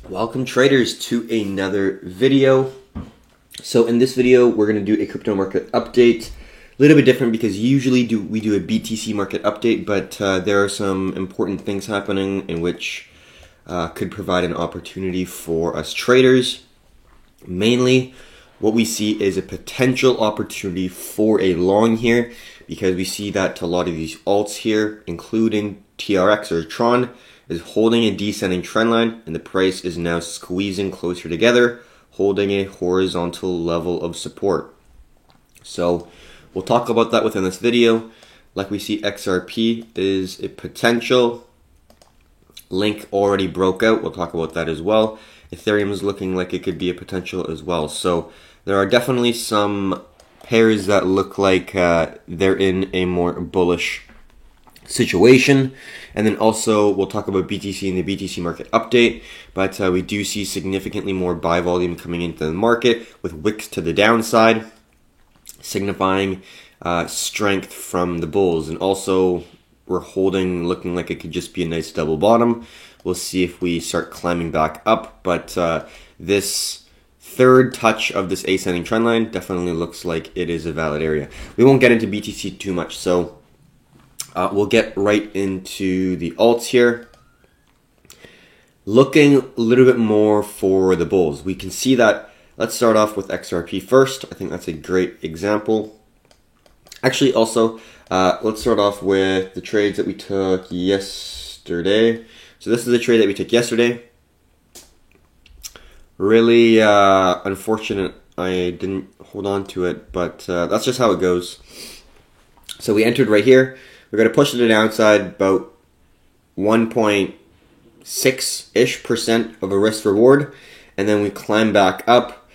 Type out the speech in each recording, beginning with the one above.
Welcome traders to another video. So in this video we're going to do a crypto market update. A little bit different because usually we do a BTC market update, but there are some important things happening in which could provide an opportunity for us traders. Mainly what we see is a potential opportunity for a long here, because we see that a lot of these alts here, including TRX or Tron, is holding a descending trend line, and the price is now squeezing closer together, holding a horizontal level of support. So we'll talk about that within this video. Like we see, XRP is a potential. Link already broke out. We'll talk about that as well. Ethereum is looking like it could be a potential as well. So there are definitely some pairs that look like they're in a more bullish situation. And then also we'll talk about BTC and the BTC market update, but we do see significantly more buy volume coming into the market with wicks to the downside, signifying strength from the bulls. And also we're holding, looking like it could just be a nice double bottom. We'll see if we start climbing back up, but this third touch of this ascending trend line definitely looks like it is a valid area. We won't get into BTC too much, so we'll get right into the alts here. Looking a little bit more for the bulls. We can see that. Let's start off with XRP first. I think that's a great example. Actually, also, let's start off with the trades that we took yesterday. So this is a trade that we took yesterday. Really unfortunate I didn't hold on to it, but that's just how it goes. So we entered right here. We're going to push to the downside about 1.6-ish% of a risk reward, and then we climb back up.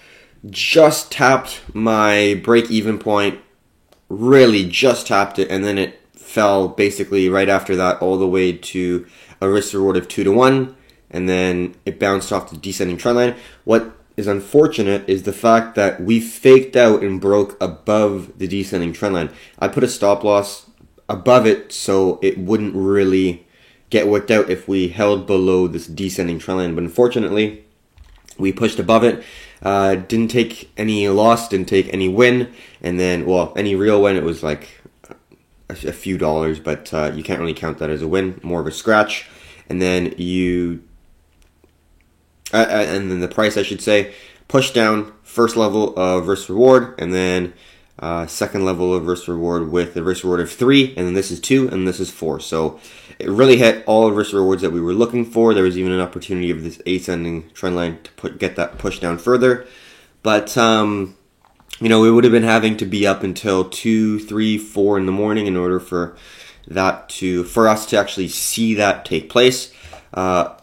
Just tapped my break-even point, really just tapped it, and then it fell basically right after that all the way to a risk reward of 2-to-1, and then it bounced off the descending trend line. What is unfortunate is the fact that we faked out and broke above the descending trend line. I put a stop loss above it so it wouldn't really get worked out if we held below this descending trend line, but unfortunately we pushed above it. Didn't take any loss, didn't take any win, and then, well, any real win. It was like a few dollars, but you can't really count that as a win, more of a scratch. And then and then the price, I should say, pushed down first level of risk reward, and then second level of risk reward with a risk reward of 3, and then this is 2, and this is 4. So it really hit all the risk rewards that we were looking for. There was even an opportunity of this ascending trend line to get that pushed down further. But you know, we would have been having to be up until 2, 3, 4 in the morning in order for us to actually see that take place.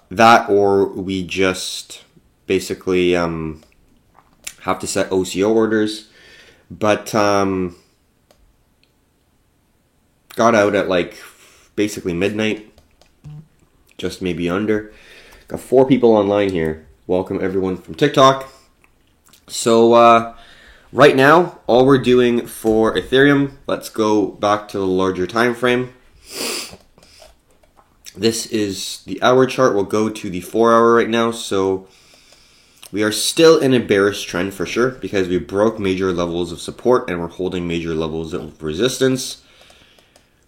That, or we just basically have to set OCO orders. But got out at like basically midnight, just maybe under. Got 4 people online here. Welcome everyone from TikTok. So right now, all we're doing for Ethereum, let's go back to the larger time frame. This is the hour chart. We'll go to the 4-hour right now. So we are still in a bearish trend for sure, because we broke major levels of support and we're holding major levels of resistance.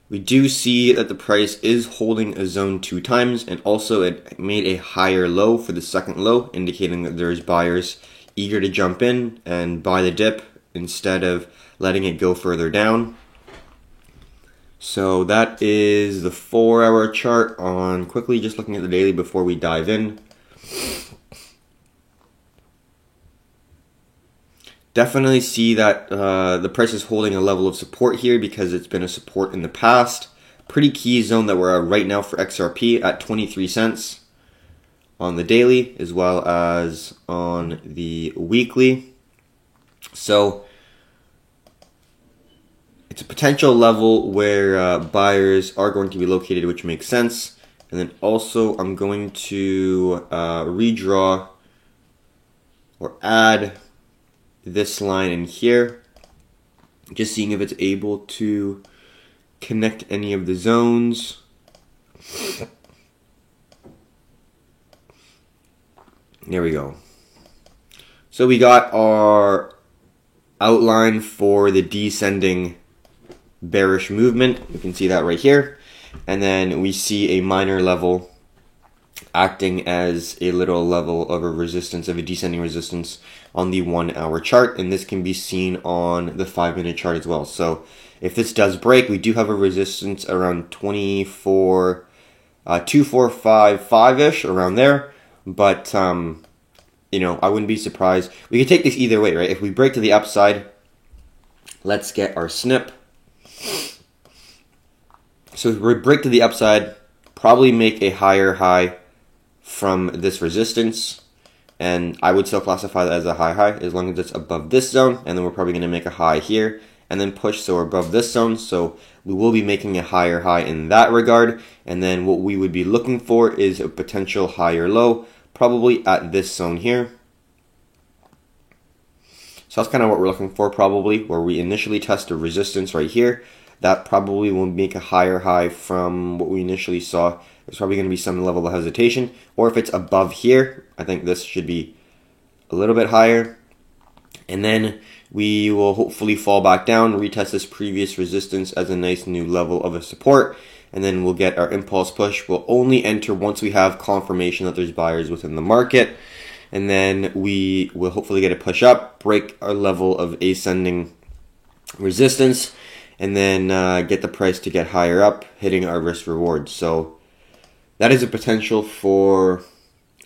We do see that the price is holding a zone 2 times, and also it made a higher low for the second low, indicating that there's buyers eager to jump in and buy the dip instead of letting it go further down. So that is the 4-hour chart. On quickly just looking at the daily before we dive in. Definitely see that the price is holding a level of support here because it's been a support in the past. Pretty key zone that we're at right now for XRP at 23 cents on the daily as well as on the weekly. So it's a potential level where buyers are going to be located, which makes sense. And then also I'm going to redraw or add this line in here, just seeing if it's able to connect any of the zones. There we go. So we got our outline for the descending bearish movement. You can see that right here. And then we see a minor level acting as a little level of a resistance, of a descending resistance on the 1 hour chart. And this can be seen on the 5-minute chart as well. So if this does break, we do have a resistance around 2455-ish, around there. But, you know, I wouldn't be surprised. We could take this either way, right? If we break to the upside, let's get our snip. So if we break to the upside, probably make a higher high from this resistance. And I would still classify that as a high as long as it's above this zone. And then we're probably going to make a high here and then push so we're above this zone. So we will be making a higher high in that regard. And then what we would be looking for is a potential higher low, probably at this zone here. So that's kind of what we're looking for, probably, where we initially test a resistance right here. That probably will make a higher high from what we initially saw. There's probably going to be some level of hesitation. Or if it's above here, I think this should be a little bit higher. And then we will hopefully fall back down, retest this previous resistance as a nice new level of a support. And then we'll get our impulse push. We'll only enter once we have confirmation that there's buyers within the market. And then we will hopefully get a push up, break our level of ascending resistance, and then get the price to get higher up, hitting our risk reward. So that is a potential for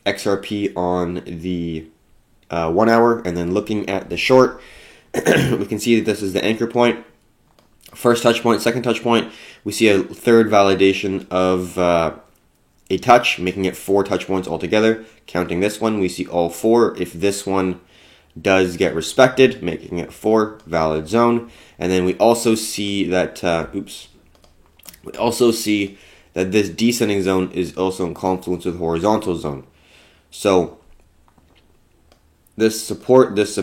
XRP on the 1 hour. And then looking at the short, we can see that this is the anchor point. First touch point, second touch point. We see a third validation of a touch, making it 4 touch points altogether. Counting this one, we see all 4. If this one does get respected, making it 4, valid zone. And then we also see that, we also see that this descending zone is also in confluence with horizontal zone. So this support, this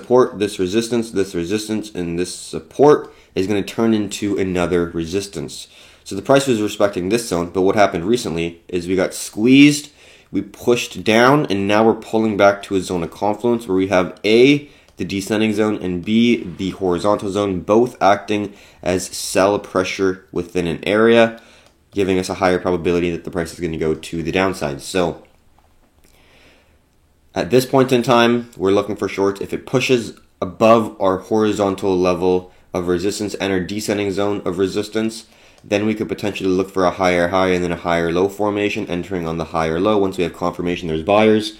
resistance, and this support is going to turn into another resistance. So the price was respecting this zone, but what happened recently is we got squeezed, we pushed down, and now we're pulling back to a zone of confluence where we have A, the descending zone, and B, the horizontal zone, both acting as sell pressure within an area, giving us a higher probability that the price is going to go to the downside. So at this point in time, we're looking for shorts. If it pushes above our horizontal level of resistance and our descending zone of resistance, then we could potentially look for a higher high and then a higher low formation, entering on the higher low once we have confirmation there's buyers.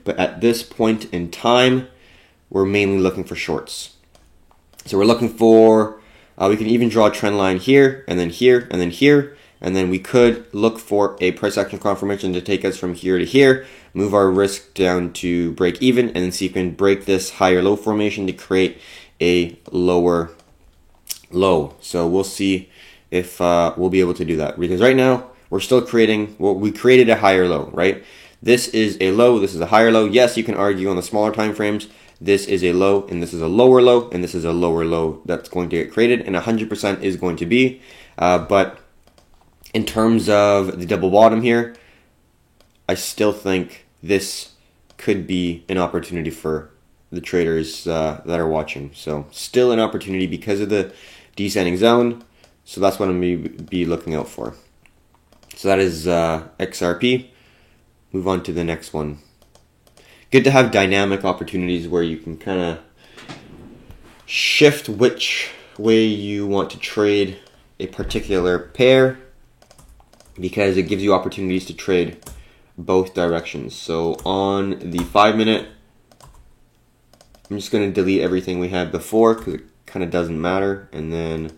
But at this point in time, we're mainly looking for shorts. So we're looking for, we can even draw a trend line here, and then here, and then here. And then we could look for a price action confirmation to take us from here to here, move our risk down to break even, and then see if we can break this higher low formation to create a lower low. So we'll see if we'll be able to do that, because right now we're still creating, well, we created a higher low, right? This is a low, this is a higher low. Yes, you can argue on the smaller time frames, this is a low, and this is a lower low, and this is a lower low that's going to get created, and 100% is going to be. But in terms of the double bottom here, I still think this could be an opportunity for the traders that are watching. So still an opportunity because of the descending zone. So that's what I'm going to be looking out for. So that is XRP. Move on to the next one. Good to have dynamic opportunities where you can kind of shift which way you want to trade a particular pair, because it gives you opportunities to trade both directions. So on the 5-minute, I'm just going to delete everything we had before because it kind of doesn't matter. And then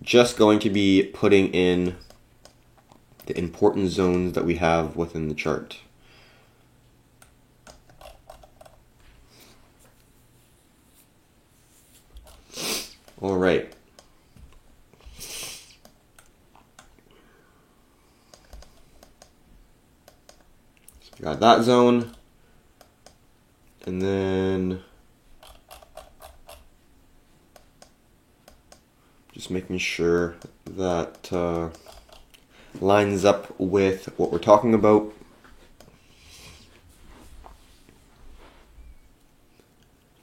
just going to be putting in the important zones that we have within the chart. All right. So we got that zone. And then just making sure that lines up with what we're talking about.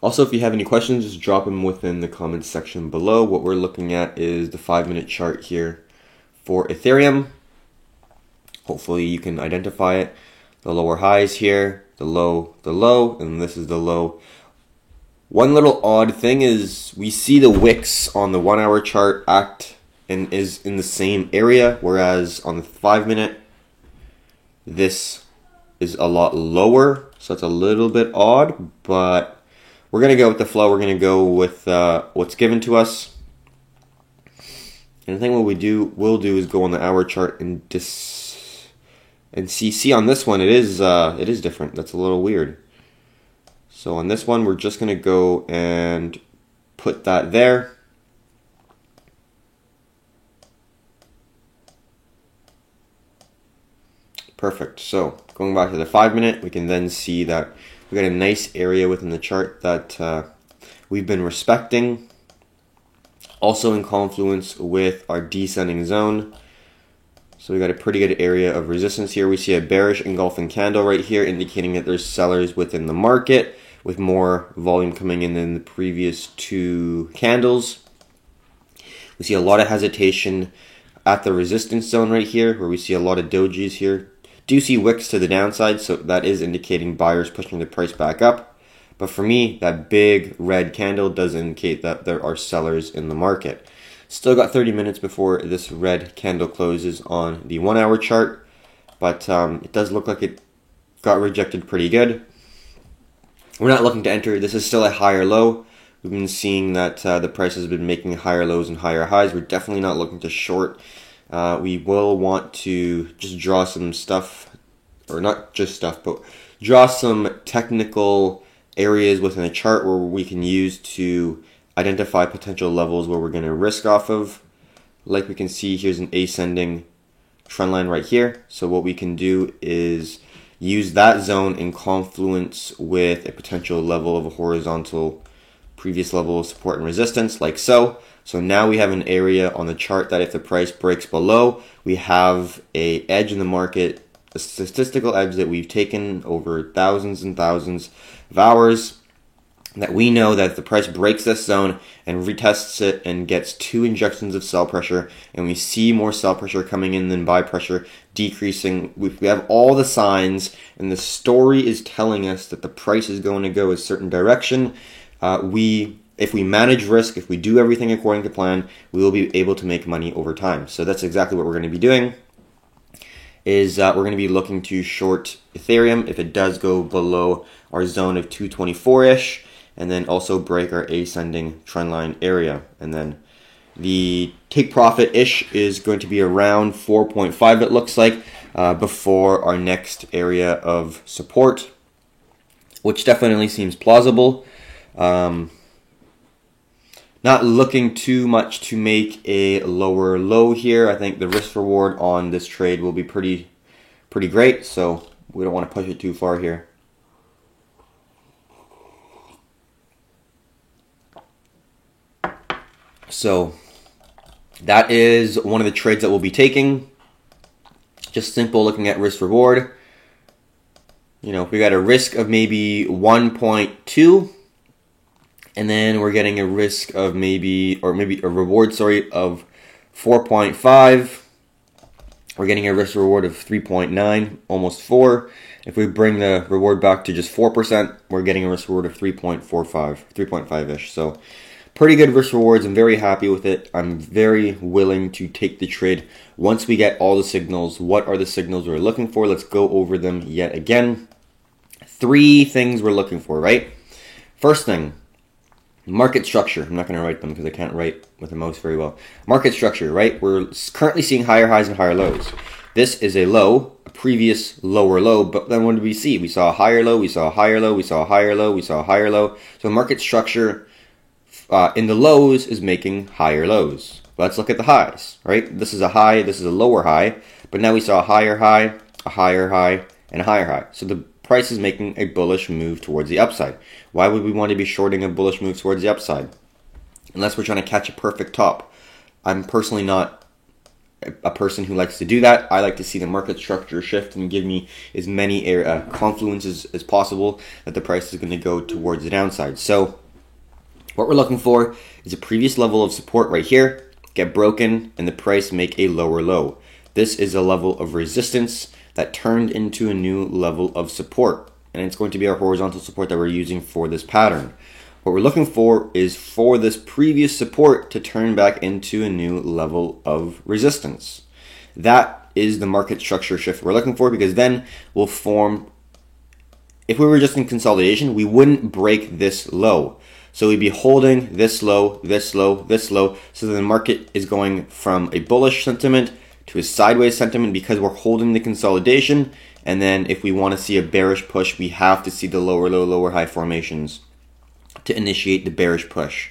Also, if you have any questions, just drop them within the comments section below. What we're looking at is the 5-minute chart here for Ethereum. Hopefully you can identify it. The lower highs here, the low, and this is the low. One little odd thing is we see the wicks on the 1-hour chart act and is in the same area, whereas on the 5-minute, this is a lot lower. So it's a little bit odd, but we're going to go with the flow. We're going to go with what's given to us. And the thing what we'll do is go on the hour chart and see on this one it is different. That's a little weird. So on this one we're just going to go and put that there. Perfect. So going back to the 5-minute, we can then see that we got a nice area within the chart that we've been respecting. Also in confluence with our descending zone. So we got a pretty good area of resistance here. We see a bearish engulfing candle right here, indicating that there's sellers within the market with more volume coming in than the previous 2 candles. We see a lot of hesitation at the resistance zone right here, where we see a lot of dojis here. Do see wicks to the downside, so that is indicating buyers pushing the price back up. But for me, that big red candle does indicate that there are sellers in the market. Still got 30 minutes before this red candle closes on the 1-hour chart, but it does look like it got rejected pretty good. We're not looking to enter. This is still a higher low. We've been seeing that the price has been making higher lows and higher highs. We're definitely not looking to short. We will want to just draw some stuff, or not just stuff, but draw some technical areas within the chart where we can use to identify potential levels where we're going to risk off of. Like we can see, here's an ascending trend line right here. So what we can do is use that zone in confluence with a potential level of a horizontal previous level of support and resistance, like so. So now we have an area on the chart that if the price breaks below, we have a edge in the market, a statistical edge that we've taken over thousands and thousands of hours, that we know that if the price breaks this zone and retests it and gets 2 injections of sell pressure, and we see more sell pressure coming in than buy pressure decreasing, we have all the signs, and the story is telling us that the price is going to go a certain direction. If we manage risk, if we do everything according to plan, we will be able to make money over time. So that's exactly what we're going to be doing. We're going to be looking to short Ethereum if it does go below our zone of 224-ish, and then also break our ascending trendline area. And then the take profit-ish is going to be around 4.5, it looks like, before our next area of support, which definitely seems plausible. Not looking too much to make a lower low here. I think the risk reward on this trade will be pretty great, so we don't want to push it too far here. So that is one of the trades that we'll be taking. Just simple looking at risk reward. You know, we got a risk of maybe 1.2, and then we're getting a risk of maybe a reward, of 4.5. We're getting a risk reward of 3.9, almost 4. If we bring the reward back to just 4%, we're getting a risk reward of 3.45, 3.5-ish. So pretty good risk rewards. I'm very happy with it. I'm very willing to take the trade once we get all the signals. What are the signals we're looking for? Let's go over them yet again. 3 things we're looking for, right? First thing, market structure. I'm not going to write them because I can't write with the mouse very well. Market structure, right? We're currently seeing higher highs and higher lows. This is a low, a previous lower low, but then what did we see? We saw a higher low, we saw a higher low, we saw a higher low, we saw a higher low. So market structure in the lows is making higher lows. Let's look at the highs, right? This is a high, this is a lower high, but now we saw a higher high, a higher high, and a higher high. So the price is making a bullish move towards the upside. Why would we want to be shorting a bullish move towards the upside? Unless we're trying to catch a perfect top. I'm personally not a person who likes to do that. I like to see the market structure shift and give me as many confluences as possible that the price is going to go towards the downside. So what we're looking for is a previous level of support right here, get broken, and the price make a lower low. This is a level of resistance that turned into a new level of support, and it's going to be our horizontal support that we're using for this pattern. What we're looking for is for this previous support to turn back into a new level of resistance. That is the market structure shift we're looking for, because then we'll form, if we were just in consolidation, we wouldn't break this low. So we'd be holding this low, this low, this low, so the market is going from a bullish sentiment to a sideways sentiment because we're holding the consolidation. And then if we want to see a bearish push, we have to see the lower low, lower high formations to initiate the bearish push.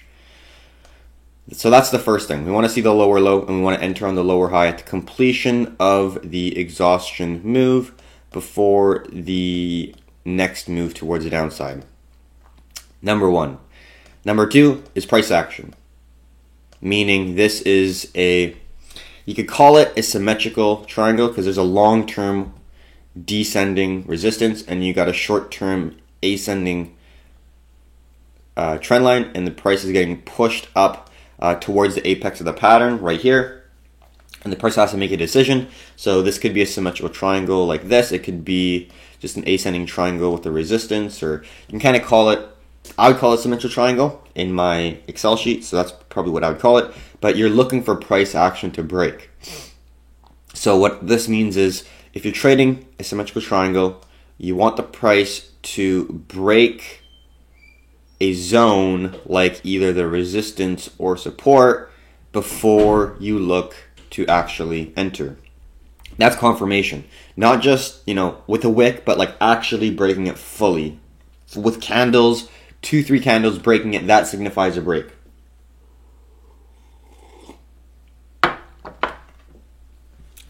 So that's the first thing. We want to see the lower low, and we want to enter on the lower high at the completion of the exhaustion move before the next move towards the downside. Number one. Number two is price action, meaning this is you could call it a symmetrical triangle because there's a long-term descending resistance and you got a short-term ascending trend line, and the price is getting pushed up towards the apex of the pattern right here, and the price has to make a decision. So this could be a symmetrical triangle like this. It could be just an ascending triangle with a resistance, or you can kind of call it, I would call it symmetrical triangle in my Excel sheet, so that's probably what I would call it, but you're looking for price action to break. So what this means is if you're trading a symmetrical triangle, you want the price to break a zone like either the resistance or support before you look to actually enter. That's confirmation. Not just, with a wick, but like actually breaking it fully. So with candles, 2-3 candles breaking it, that signifies a break.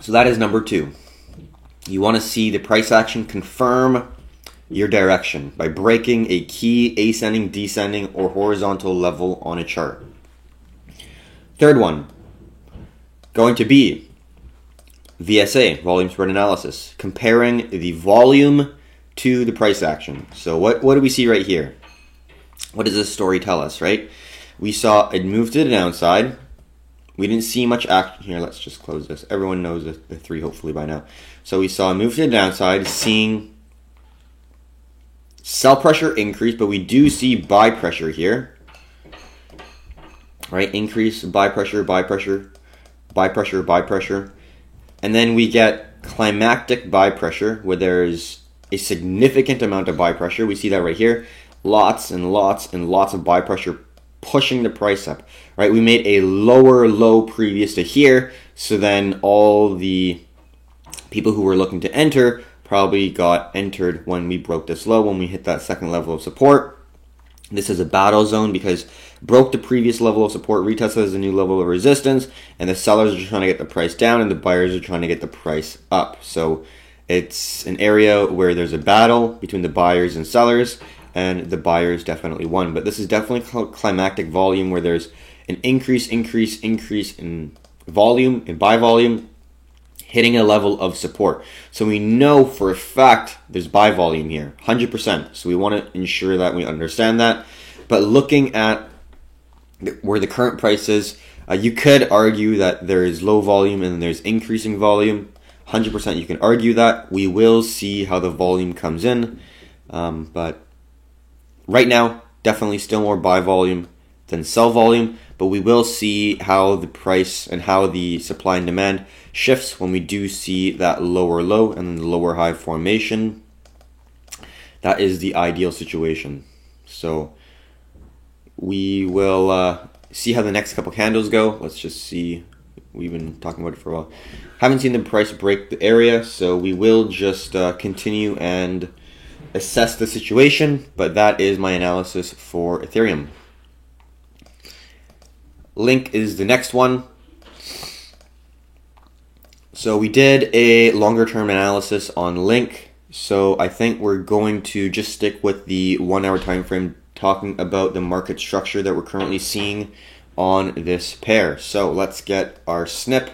So that is number two. You want to see the price action confirm your direction by breaking a key ascending, descending, or horizontal level on a chart. Third one, going to be VSA, volume spread analysis, comparing the volume to the price action. So what do we see right here? What does this story tell us, right? We saw it move to the downside. We didn't see much action here. Let's just close this. Everyone knows the three hopefully by now. So we saw a move to the downside, seeing sell pressure increase, but we do see buy pressure here, right? Increase, buy pressure, buy pressure, buy pressure, buy pressure. And then we get climactic buy pressure where there's a significant amount of buy pressure. We see that right here. Lots and lots and lots of buy pressure pushing the price up, right? We made a lower low previous to here, so then all the people who were looking to enter probably got entered when we broke this low, when we hit that second level of support. This is a battle zone because broke the previous level of support, retested as a new level of resistance, and the sellers are trying to get the price down and the buyers are trying to get the price up. So it's an area where there's a battle between the buyers and sellers, and the buyers definitely won. But this is definitely climactic volume where there's an increase in volume, in buy volume, hitting a level of support. So we know for a fact there's buy volume here, 100%. So we want to ensure that we understand that. But looking at where the current price is, you could argue that there is low volume and there's increasing volume. 100% you can argue that. We will see how the volume comes in. But right now, definitely still more buy volume than sell volume, but we will see how the price and how the supply and demand shifts when we do see that lower low and then the lower high formation. That is the ideal situation. So we will see how the next couple candles go. Let's just see. We've been talking about it for a while. Haven't seen the price break the area, so we will just continue and assess the situation, but that is my analysis for Ethereum. Link is the next one. So we did a longer term analysis on Link, so I think we're going to just stick with the 1 hour time frame, talking about the market structure that we're currently seeing on this pair. So let's get our snip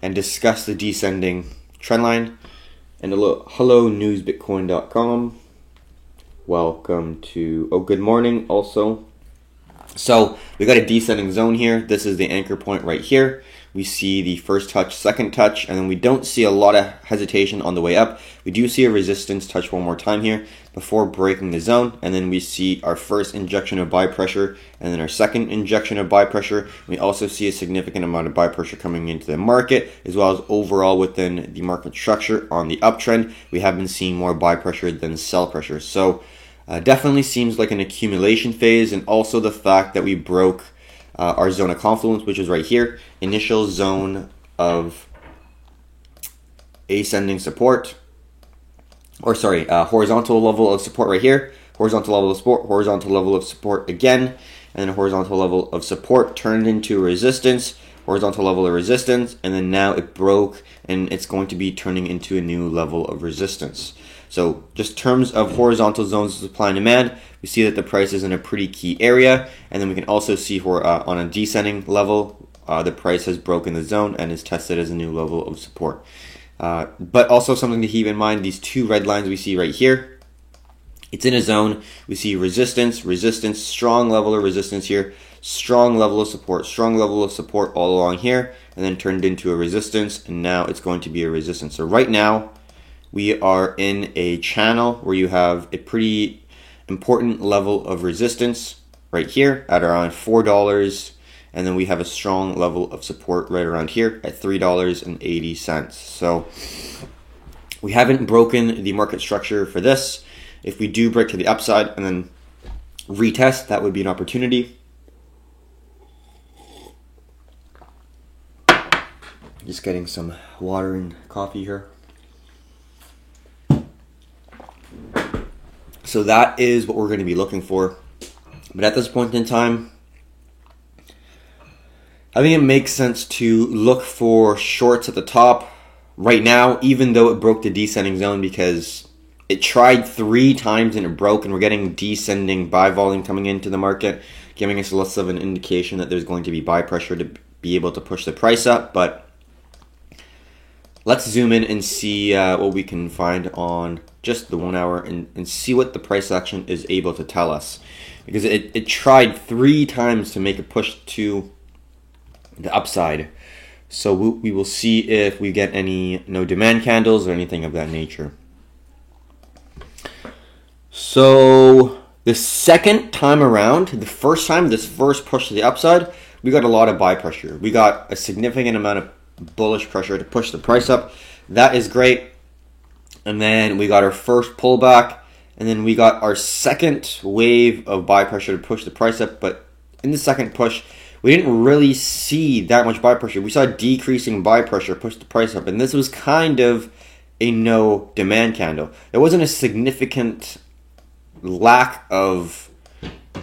and discuss the descending trend line. And hello newsbitcoin.com. Welcome to, good morning also. So we got a descending zone here. This is the anchor point right here. We see the first touch, second touch, and then we don't see a lot of hesitation on the way up. We do see a resistance touch one more time here before breaking the zone, and then we see our first injection of buy pressure, and then our second injection of buy pressure. We also see a significant amount of buy pressure coming into the market, as well as overall within the market structure on the uptrend. We have been seeing more buy pressure than sell pressure. So definitely seems like an accumulation phase, and also the fact that we broke our zone of confluence, which is right here, initial zone of ascending support, or sorry, horizontal level of support right here, horizontal level of support, horizontal level of support again, and then horizontal level of support turned into resistance, horizontal level of resistance, and then now it broke and it's going to be turning into a new level of resistance. So just terms of horizontal zones of supply and demand, we see that the price is in a pretty key area, and then we can also see on a descending level, the price has broken the zone and is tested as a new level of support. But also something to keep in mind, these two red lines we see right here, it's in a zone. We see resistance, resistance, strong level of resistance here, strong level of support all along here, and then turned into a resistance, and now it's going to be a resistance. So right now, we are in a channel where you have a pretty important level of resistance right here at around $4, and then we have a strong level of support right around here at $3.80. So we haven't broken the market structure for this. If we do break to the upside and then retest, that would be an opportunity. Just getting some water and coffee here. So that is what we're going to be looking for. But at this point in time, I think it makes sense to look for shorts at the top right now, even though it broke the descending zone, because it tried 3 times and it broke, and we're getting descending buy volume coming into the market, giving us less of an indication that there's going to be buy pressure to be able to push the price up. But let's zoom in and see what we can find on just the 1 hour and see what the price action is able to tell us. Because it tried 3 times to make a push to the upside. So we will see if we get any no demand candles or anything of that nature. So the second time around, the first time, this first push to the upside, we got a lot of buy pressure. We got a significant amount of bullish pressure to push the price up. That is great. And then we got our first pullback, and then we got our second wave of buy pressure to push the price up. But in the second push, we didn't really see that much buy pressure. We saw decreasing buy pressure push the price up, and this was kind of a no demand candle. There wasn't a significant lack of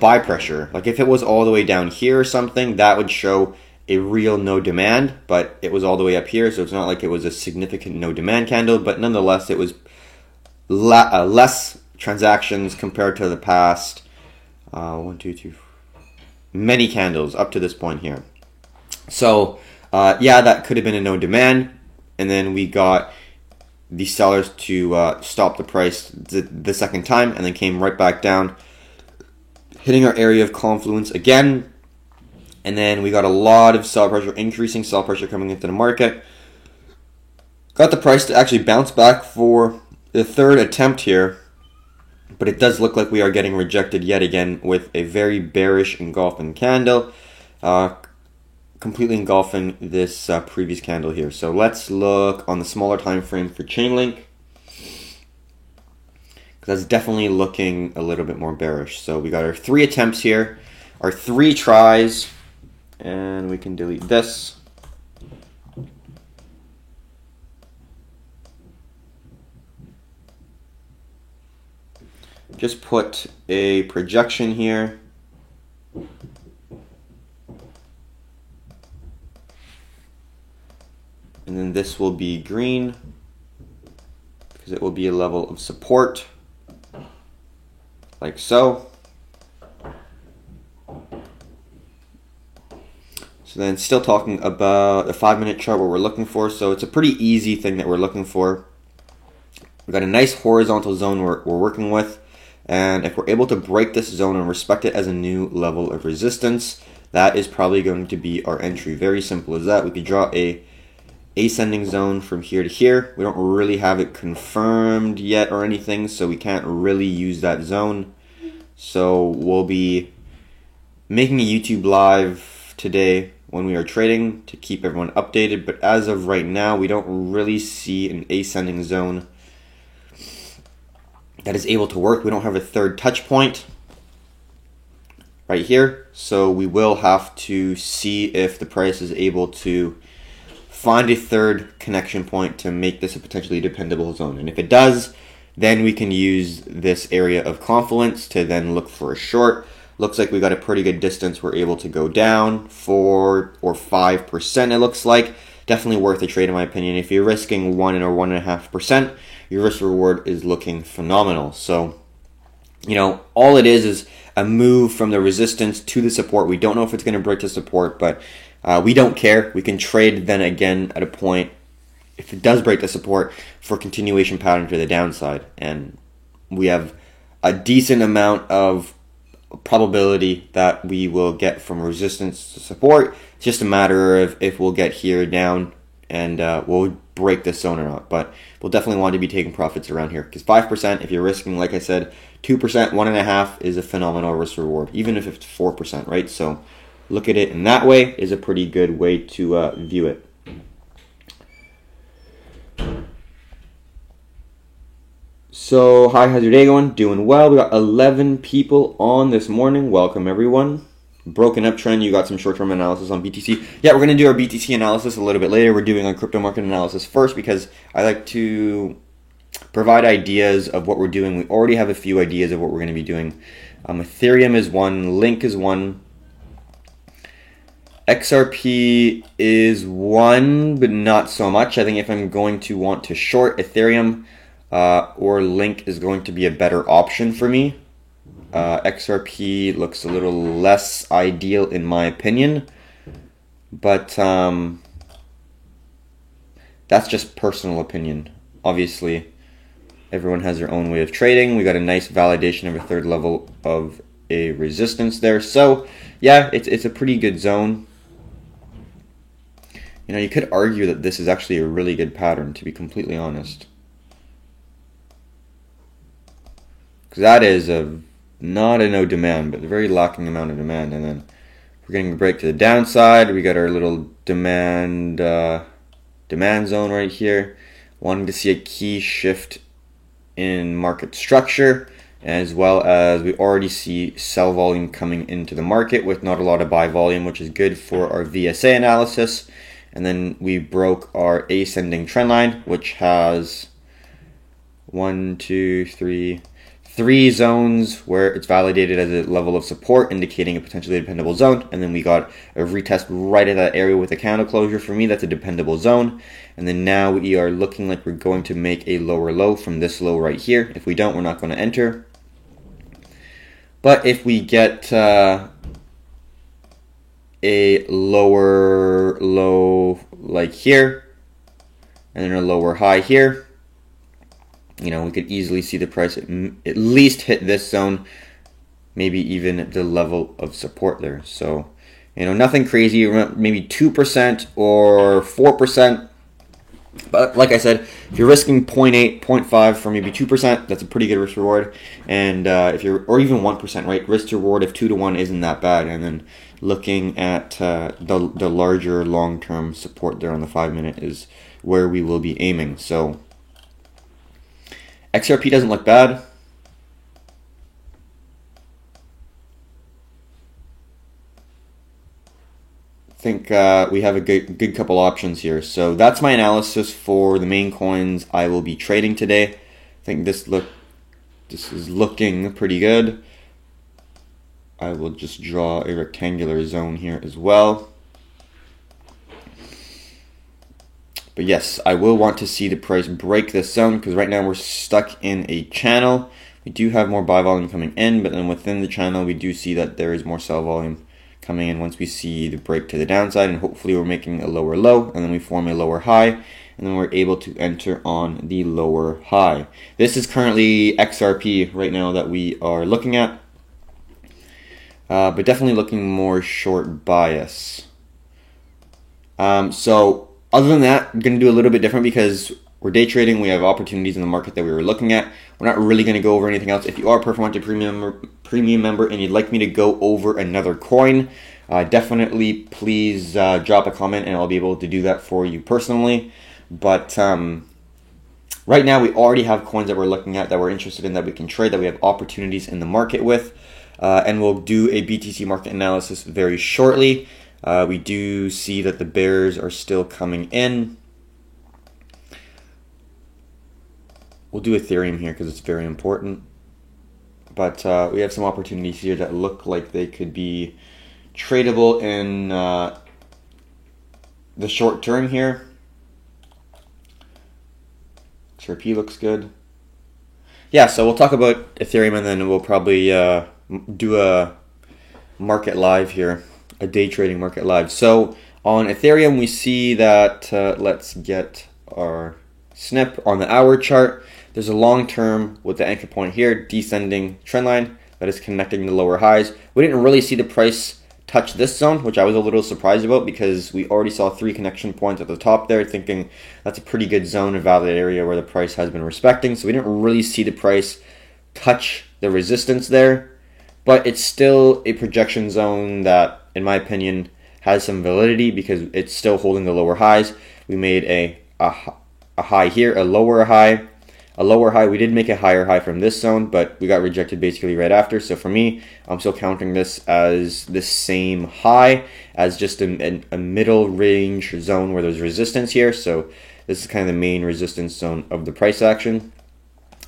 buy pressure. Like if it was all the way down here or something, that would show a real no demand, but it was all the way up here, so it's not like it was a significant no demand candle, but nonetheless it was less transactions compared to the past 1, 2, 3, 4, many candles up to this point here. So yeah, that could have been a no demand, and then we got the sellers to stop the price the second time, and then came right back down, hitting our area of confluence again. And then we got a lot of sell pressure, increasing sell pressure coming into the market. Got the price to actually bounce back for the third attempt here. But it does look like we are getting rejected yet again with a very bearish engulfing candle. Completely engulfing this previous candle here. So let's look on the smaller time frame for Chainlink. That's definitely looking a little bit more bearish. So we got our 3 attempts here, our 3 tries. And we can delete this. Just put a projection here. And then this will be green because it will be a level of support, like so. So So then still talking about the 5-minute chart, what we're looking for. So it's a pretty easy thing that we're looking for. We've got a nice horizontal zone we're working with. And if we're able to break this zone and respect it as a new level of resistance, that is probably going to be our entry. Very simple as that. We could draw a ascending zone from here to here. We don't really have it confirmed yet or anything, so we can't really use that zone. So we'll be making a YouTube live today when we are trading to keep everyone updated, but as of right now, we don't really see an ascending zone that is able to work. We don't have a third touch point right here, so we will have to see if the price is able to find a third connection point to make this a potentially dependable zone. And if it does, then we can use this area of confluence to then look for a short. Looks like we got a pretty good distance. We're able to go down 4 or 5%, it looks like. Definitely worth a trade in my opinion. If you're risking 1 or 1.5%, your risk reward is looking phenomenal. So, all it is a move from the resistance to the support. We don't know if it's going to break the support, but we don't care. We can trade then again at a point, if it does break the support, for continuation pattern to the downside. And we have a decent amount of probability that we will get from resistance to support. It's just a matter of if we'll get here down and we'll break this zone or not. But we'll definitely want to be taking profits around here, because 5%, if you're risking, like I said, 2%, 1.5% is a phenomenal risk reward, even if it's 4%, right? So look at it in that way is a pretty good way to view it. So, hi, how's your day going? Doing well. We got 11 people on this morning. Welcome, everyone. Broken up trend, you got some short-term analysis on BTC. Yeah, we're going to do our BTC analysis a little bit later. We're doing our crypto market analysis first because I like to provide ideas of what we're doing. We already have a few ideas of what we're going to be doing. Ethereum is one, Link is one, XRP is one, but not so much. I think if I'm going to want to short Ethereum, or Link is going to be a better option for me. XRP looks a little less ideal in my opinion, but that's just personal opinion. Obviously, everyone has their own way of trading. We got a nice validation of a third level of a resistance there. So yeah, it's a pretty good zone. You could argue that this is actually a really good pattern, to be completely honest. That is not a no demand, but a very lacking amount of demand. And then we're getting a break to the downside. We got our little demand zone right here. Wanting to see a key shift in market structure, as well as we already see sell volume coming into the market with not a lot of buy volume, which is good for our VSA analysis. And then we broke our ascending trend line, which has 3 zones where it's validated as a level of support, indicating a potentially dependable zone. And then we got a retest right at that area with a candle closure. For me, that's a dependable zone. And then now we are looking like we're going to make a lower low from this low right here. If we don't, we're not going to enter. But if we get a lower low like here, and then a lower high here, we could easily see the price at least hit this zone, maybe even the level of support there. So, nothing crazy, maybe 2% or 4%. But like I said, if you're risking 0.8, 0.5 for maybe 2%, that's a pretty good risk reward. And or even 1%, right? Risk to reward of 2 to 1 isn't that bad. And then looking at the larger long-term support there on the 5-minute is where we will be aiming. So XRP doesn't look bad. I think we have a good couple options here. So that's my analysis for the main coins I will be trading today. I think this is looking pretty good. I will just draw a rectangular zone here as well. But yes, I will want to see the price break this zone, because right now we're stuck in a channel. We do have more buy volume coming in, but then within the channel we do see that there is more sell volume coming in once we see the break to the downside, and hopefully we're making a lower low, and then we form a lower high, and then we're able to enter on the lower high. This is currently XRP right now that we are looking at, but definitely looking more short bias. So other than that, I'm going to do a little bit different because we're day trading. We have opportunities in the market that we were looking at. We're not really going to go over anything else. If you are a Performante premium member and you'd like me to go over another coin, definitely please drop a comment and I'll be able to do that for you personally. But right now we already have coins that we're looking at that we're interested in, that we can trade, that we have opportunities in the market with. And we'll do a BTC market analysis very shortly. We do see that the bears are still coming in. We'll do Ethereum here because it's very important. But we have some opportunities here that look like they could be tradable in the short term here. XRP looks good. Yeah, so we'll talk about Ethereum and then we'll probably do a market live here, a day trading market live. So on Ethereum, we see that, let's get our snip on the hour chart. There's a long term with the anchor point here, descending trend line that is connecting the lower highs. We didn't really see the price touch this zone, which I was a little surprised about because we already saw 3 connection points at the top there, thinking that's a pretty good zone, a valid area where the price has been respecting. So we didn't really see the price touch the resistance there, but it's still a projection zone that, in my opinion, has some validity because it's still holding the lower highs. We made a high here, a lower high. A lower high. We did make a higher high from this zone, but we got rejected basically right after. So for me, I'm still counting this as the same high as just a middle range zone where there's resistance here. So this is kind of the main resistance zone of the price action.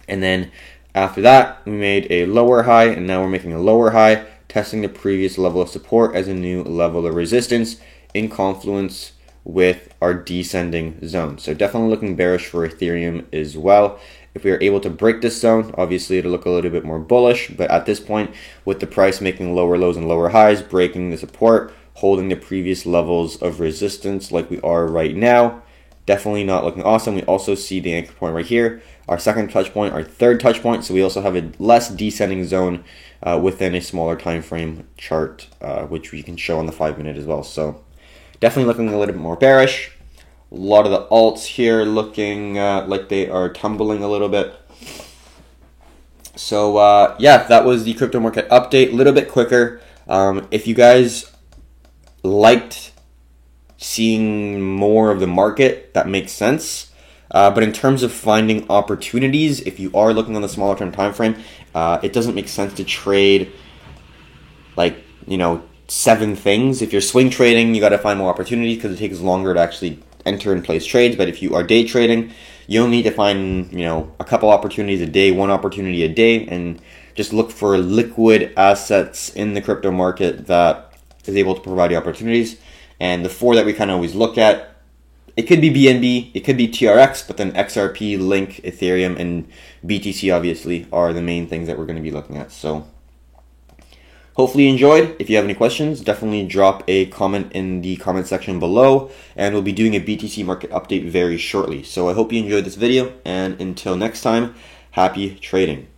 And then after that, we made a lower high, and now we're making a lower high, testing the previous level of support as a new level of resistance in confluence with our descending zone. So definitely looking bearish for Ethereum as well. If we are able to break this zone, obviously it'll look a little bit more bullish, but at this point, with the price making lower lows and lower highs, breaking the support, holding the previous levels of resistance like we are right now, definitely not looking awesome. We also see the anchor point right here, our second touch point, our third touch point, so we also have a less descending zone within a smaller time frame chart, which we can show on the 5-minute as well. So definitely looking a little bit more bearish. A lot of the alts here looking like they are tumbling a little bit. So yeah, that was the crypto market update. A little bit quicker. If you guys liked seeing more of the market, that makes sense. But in terms of finding opportunities, if you are looking on the smaller term time frame, it doesn't make sense to trade like, 7 things. If you're swing trading, you got to find more opportunities because it takes longer to actually enter and place trades. But if you are day trading, you only need to find a couple opportunities a day, 1 opportunity a day, and just look for liquid assets in the crypto market that is able to provide you opportunities. And the 4 that we kind of always look at, it could be BNB, it could be TRX, but then XRP, Link, Ethereum, and BTC obviously are the main things that we're going to be looking at. So hopefully you enjoyed. If you have any questions, definitely drop a comment in the comment section below, and we'll be doing a BTC market update very shortly. So I hope you enjoyed this video, and until next time, happy trading.